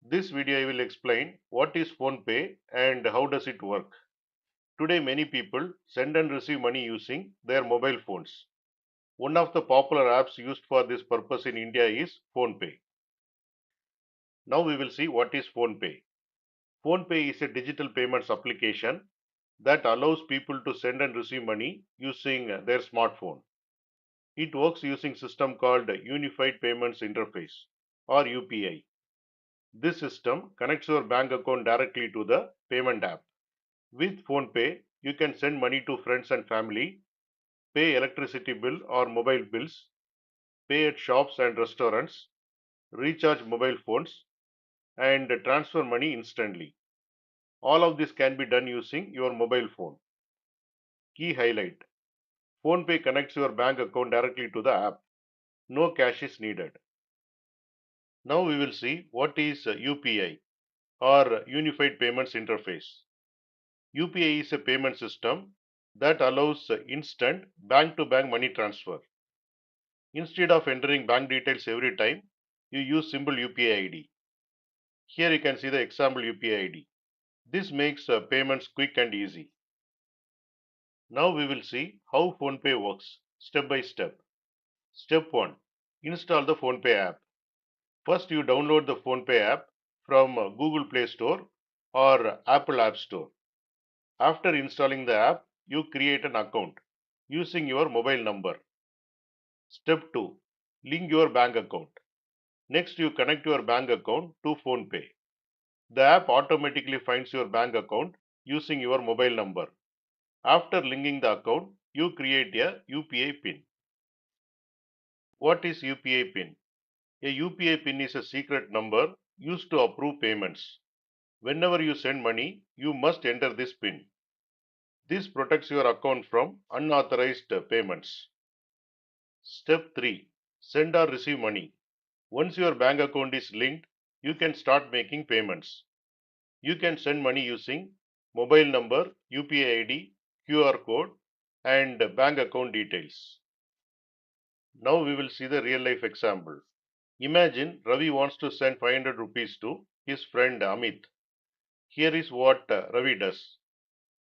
This video I will explain what is PhonePe and how does it work. Today many people send and receive money using their mobile phones. One of the popular apps used for this purpose in India is PhonePe. Now we will see what is PhonePe. PhonePe is a digital payments application that allows people to send and receive money using their smartphone. It works using system called Unified Payments Interface or UPI. This system connects your bank account directly to the payment app. With PhonePe, you can send money to friends and family, pay electricity bill or mobile bills, pay at shops and restaurants, recharge mobile phones, and transfer money instantly. All of this can be done using your mobile phone. Key highlight: PhonePe connects your bank account directly to the app. No cash is needed. Now we will see what is UPI or Unified Payments Interface. UPI is a payment system that allows instant bank-to-bank money transfer. Instead of entering bank details every time, you use simple UPI ID. Here you can see the example UPI ID. This makes payments quick and easy. Now we will see how PhonePe works step by step. Step 1. Install the PhonePe app. First you download the PhonePe app from Google Play Store or Apple App Store. After installing the app, you create an account using your mobile number. Step 2. Link your bank account. Next, you connect your bank account to PhonePe. The app automatically finds your bank account using your mobile number. After linking the account, you create a UPI PIN. What is UPI PIN? A UPI PIN is a secret number used to approve payments. Whenever you send money, you must enter this PIN. This protects your account from unauthorized payments. Step 3. Send or receive money. Once your bank account is linked, you can start making payments. You can send money using mobile number, UPI ID, QR code, and bank account details. Now we will see the real life example. Imagine Ravi wants to send 500 rupees to his friend Amit. Here is what Ravi does.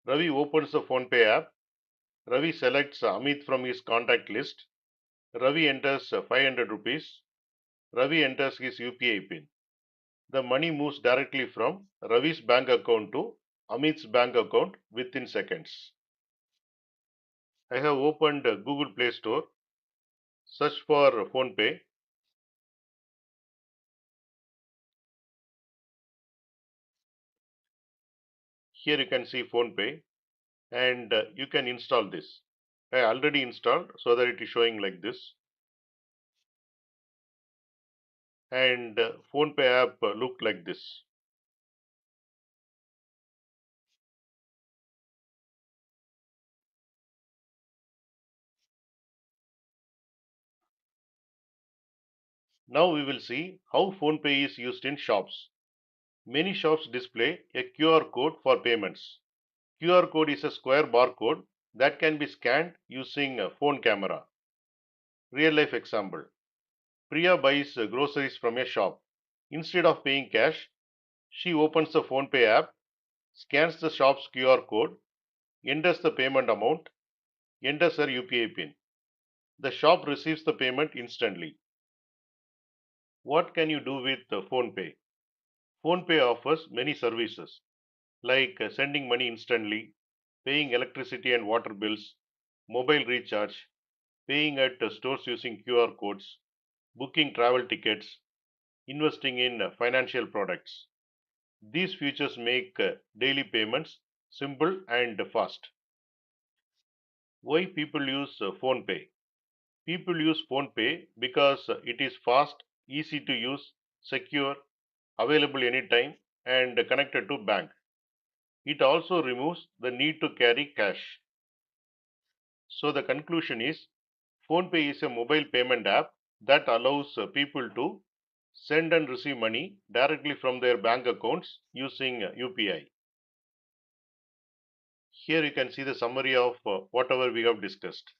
Ravi opens the PhonePe app. Ravi selects Amit from his contact list. Ravi enters 500 rupees. Ravi enters his UPI PIN. The money moves directly from Ravi's bank account to Amit's bank account within seconds. I have opened Google Play Store, search for PhonePe. Here you can see PhonePe and you can install this. I already installed so that it is showing like this. And PhonePe app look like this. Now we will see how PhonePe is used in shops. Many shops display a QR code for payments. QR code is a square barcode that can be scanned using a phone camera. Real life example. Priya buys groceries from a shop. Instead of paying cash, she opens the PhonePe app, scans the shop's QR code, enters the payment amount, enters her UPI PIN. The shop receives the payment instantly. What can you do with PhonePe? PhonePe offers many services like sending money instantly, paying electricity and water bills, mobile recharge, paying at stores using QR codes, booking travel tickets, investing in financial products. These features make daily payments simple and fast. Why people use PhonePe? People use PhonePe because it is fast, easy to use, secure, available anytime, and connected to bank. It also removes the need to carry cash. So the conclusion is PhonePe is a mobile payment app that allows people to send and receive money directly from their bank accounts using UPI. Here you can see the summary of whatever we have discussed.